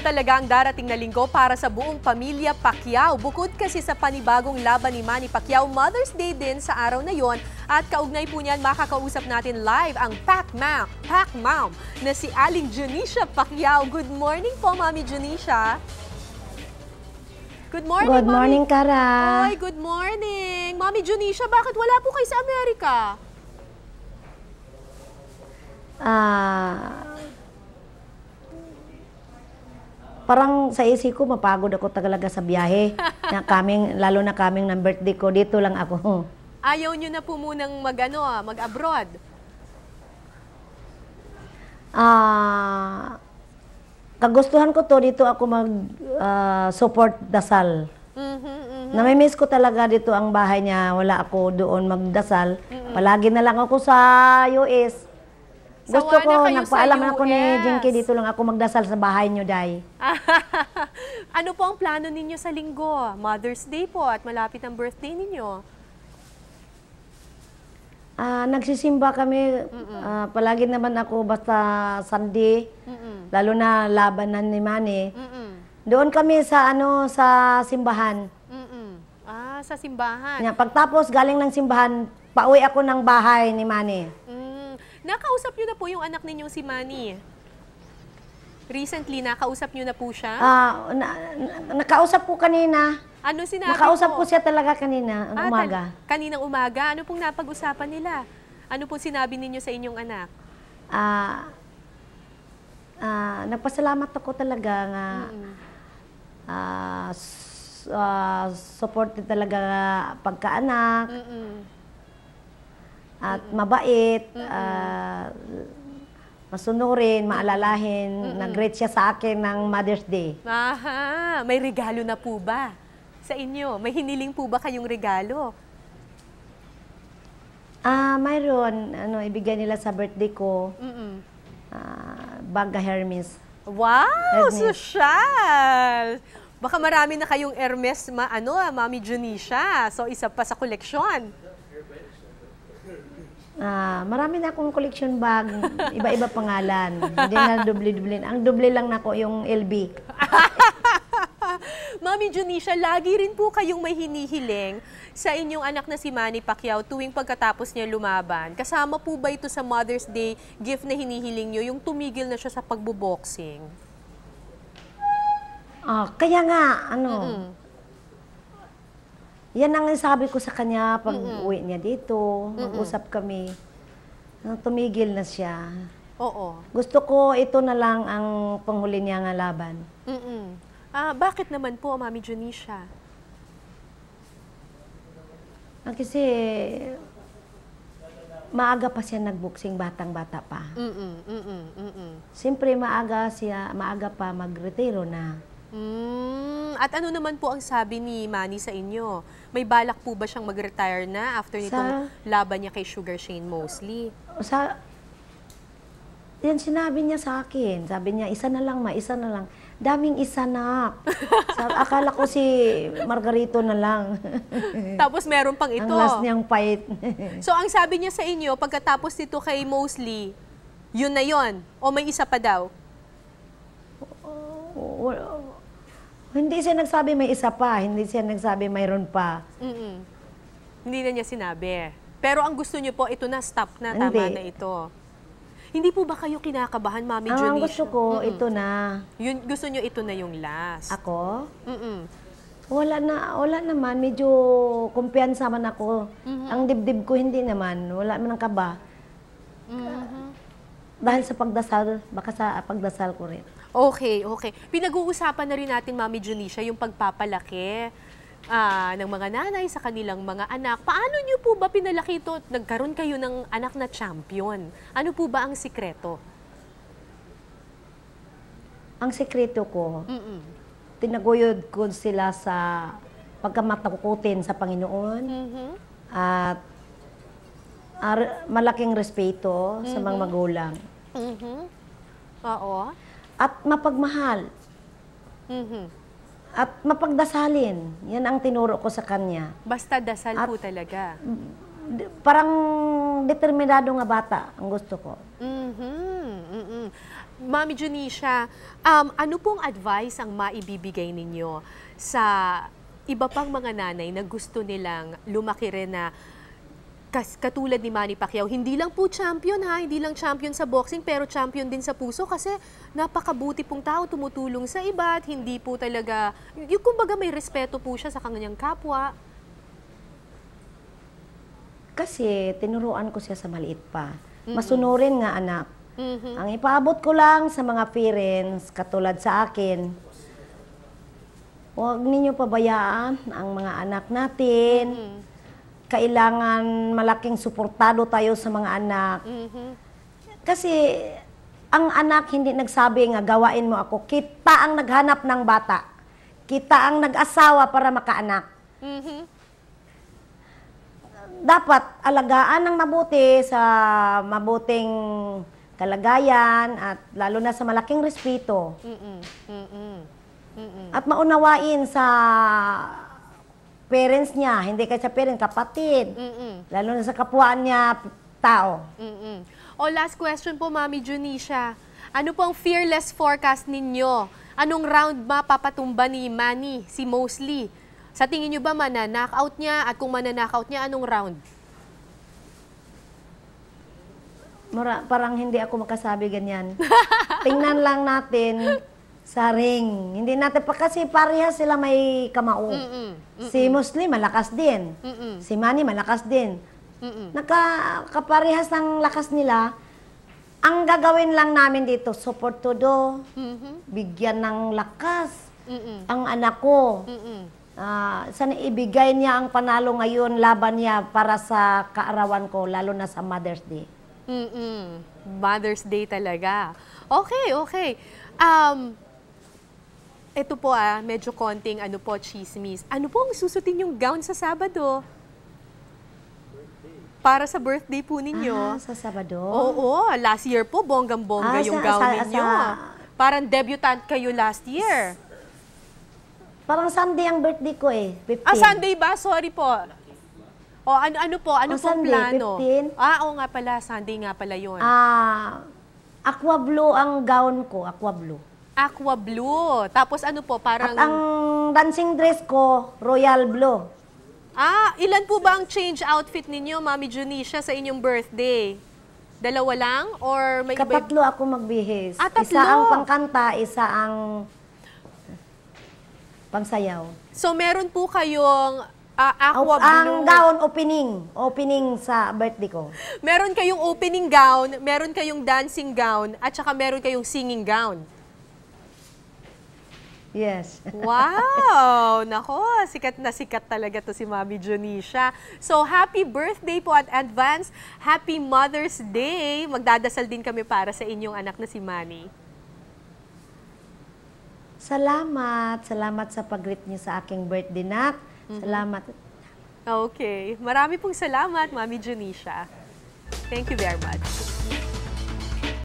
talaga ang darating na linggo para sa buong pamilya Pacquiao. Bukod kasi sa panibagong laban ni Manny Pacquiao, Mother's Day din sa araw na yon. At kaugnay po niyan, makakausap natin live ang Pac Mom na si Aling Junisha Pacquiao. Good morning po, Mami Junisha. Good morning, Good morning, Kara. Ay, good morning. Mami Junisha, bakit wala po kayo sa Amerika? Parang sa isip ko, mapagod ako talaga sa biyahe. Lalo na kaming ng birthday ko, dito lang ako. Ayaw nyo na po munang mag-abroad? Kagustuhan ko to, dito ako mag-support dasal. Namimiss ko talaga dito ang bahay niya, wala ako doon magdasal. Palagi na lang ako sa US. Gusto ko, nagpaalam ako ni Jinky, dito lang ako magdasal sa bahay niyo, Day. Ano po ang plano ninyo sa linggo? Mother's Day po at malapit ang birthday ninyo. Nagsisimba kami, palagi naman ako basta Sunday, lalo na labanan ni Manny. Doon kami sa sa simbahan. Sa simbahan. Pagtapos galing ng simbahan, pauwi ako ng bahay ni Manny. Nakausap niyo na po yung anak ninyong si Manny? Recently, nakausap niyo na po siya? Nakausap ko kanina. Ano sinabi Nakausap po? ko siya talaga kanina, umaga. Kaninang umaga? Ano pong napag-usapan nila? Ano pong sinabi ninyo sa inyong anak? Nagpasalamat ako talaga nga support talaga pagkaanak. At mabait, masunurin, maalalahin. Nag-greet siya sa akin ng Mother's Day. Aha, may regalo na po ba sa inyo? May hiniling po ba kayong regalo? Mayroon. Ibigay nila sa birthday ko. Baga Hermes. Wow! Hermes. Sosyal! Baka marami na kayong Hermes, Mami Junisha. So, isa pa sa koleksyon. Marami na akong collection bag, iba-iba pangalan. Hindi na doble-doble. Ang doble lang na ko yung LB. Mami Junisha, lagi rin po kayong may hinihiling sa inyong anak na si Manny Pacquiao tuwing pagkatapos niya lumaban. Kasama po ba ito sa Mother's Day gift na hinihiling niyo, yung tumigil na siya sa pagbo-boxing? Kaya nga, yan ang sabi ko sa kanya pag uwi niya dito, mag-usap kami. Tumigil na siya. Oo. Gusto ko ito na lang ang panghuli niya nga laban. Bakit naman po, Mami Junisha? Kasi maaga pa siya nag-boxing, batang-bata pa. Siyempre maaga pa mag-retiro na. At ano naman po ang sabi ni Manny sa inyo? May balak po ba siyang mag-retire na after nitong laban niya kay Sugar Shane Mosley? Yan sinabi niya sa akin. Sabi niya, isa na lang, isa na lang. Daming isa na. Akala ko si Margarito na lang. Tapos meron pang ito. Ang last niyang fight. So ang sabi niya sa inyo, pagkatapos nito kay Mosley, yun na yun? O may isa pa daw? Hindi siya nagsabi may isa pa. Hindi siya nagsabi mayroon pa. Hindi na niya sinabi. Pero ang gusto niyo po, ito na, stop na, tama na ito. Hindi po ba kayo kinakabahan, Mami Junisha? Ang gusto ko, ito na. Gusto niyo ito na yung last? Ako? Wala naman. Medyo kumpiyansa man ako. Ang dibdib ko hindi naman. Wala man ang kaba. Dahil sa pagdasal, baka sa pagdasal ko rin. Okay. Pinag-uusapan na rin natin, Mami Junisha, yung pagpapalaki ng mga nanay sa kanilang mga anak. Paano niyo po ba pinalaki ito? Nagkaroon kayo ng anak na champion. Ano po ba ang sikreto? Ang sikreto ko, tinaguyod ko sila sa pagkamatakutin sa Panginoon at malaking respeto sa mga magulang. Oo. At mapagmahal. At mapagdasalin. Yan ang tinuro ko sa kanya. Basta dasal po talaga. Parang determinado nga bata ang gusto ko. Mami Junisha, ano pong advice ang maibibigay ninyo sa iba pang mga nanay na gusto nilang lumaki rin na katulad ni Manny Pacquiao, hindi lang po champion ha, hindi lang champion sa boxing pero champion din sa puso kasi napakabuti pong tao, tumutulong sa iba at hindi po talaga, yung kumbaga may respeto po siya sa kanyang kapwa. Kasi tinuruan ko siya sa maliit pa. Masunurin nga anak. Ang ipaabot ko lang sa mga parents, katulad sa akin, huwag ninyo pabayaan ang mga anak natin. Kailangan malaking suportado tayo sa mga anak. Kasi ang anak hindi nagsabi nga gawain mo ako. Kita ang naghanap ng bata. Kita ang nag-asawa para makaanak. Dapat alagaan ng mabuti sa mabuting kalagayan at lalo na sa malaking respeto. At maunawain sa parents niya, hindi kaya sa parents, kapatid. Lalo na sa kapwaan niya, tao. O last question po, Mami Junisha. Ano po ang fearless forecast ninyo? Anong round mapapatumba ni Manny, si Mosley? Sa tingin nyo ba mananockout niya? At kung mananockout niya, anong round? Parang hindi ako makasabi ganyan. Tingnan lang natin sa ring. Hindi natin pa kasi parehas sila may kamao. Si Mosley malakas din. Si Manny malakas din. Nakaparehas ng lakas nila. Ang gagawin lang namin dito, support todo. Bigyan ng lakas ang anak ko. Sana ibigay niya ang panalo ngayon, laban niya para sa kaarawan ko, lalo na sa Mother's Day. Mother's Day talaga. Okay. Ito po medyo konting chismis. Ano po ang susutin yung gown sa Sabado? Para sa birthday po ninyo. Sa Sabado? Oo, last year po, bonggang-bongga yung gown ninyo. Parang debutant kayo last year. Parang Sunday ang birthday ko 15. Sunday ba? Sorry po. O ano po pong Sunday, plano? 15. Oo nga pala, Sunday nga pala yun. Aqua blue ang gown ko, aqua blue. Aqua blue. Tapos ano po, parang... At ang dancing dress ko, royal blue. Ilan po ba ang change outfit ninyo, Mami Junisha, sa inyong birthday? Dalawa lang? Or may Katatlo ako magbihis. Tatlo? Isa ang pangkanta, isa ang pangsayaw. So meron po kayong aqua blue. Ang gown opening sa birthday ko. Meron kayong opening gown, meron kayong dancing gown, at saka meron kayong singing gown. Yes. Wow! Nako, sikat na sikat talaga to si Mami Junisha. So, happy birthday po at advance. Happy Mother's Day. Magdadasal din kami para sa inyong anak na si Manny. Salamat. Salamat sa pag-greet niyo sa aking birthday, nak. Salamat. Okay. Marami pong salamat, Mami Junisha. Thank you very much.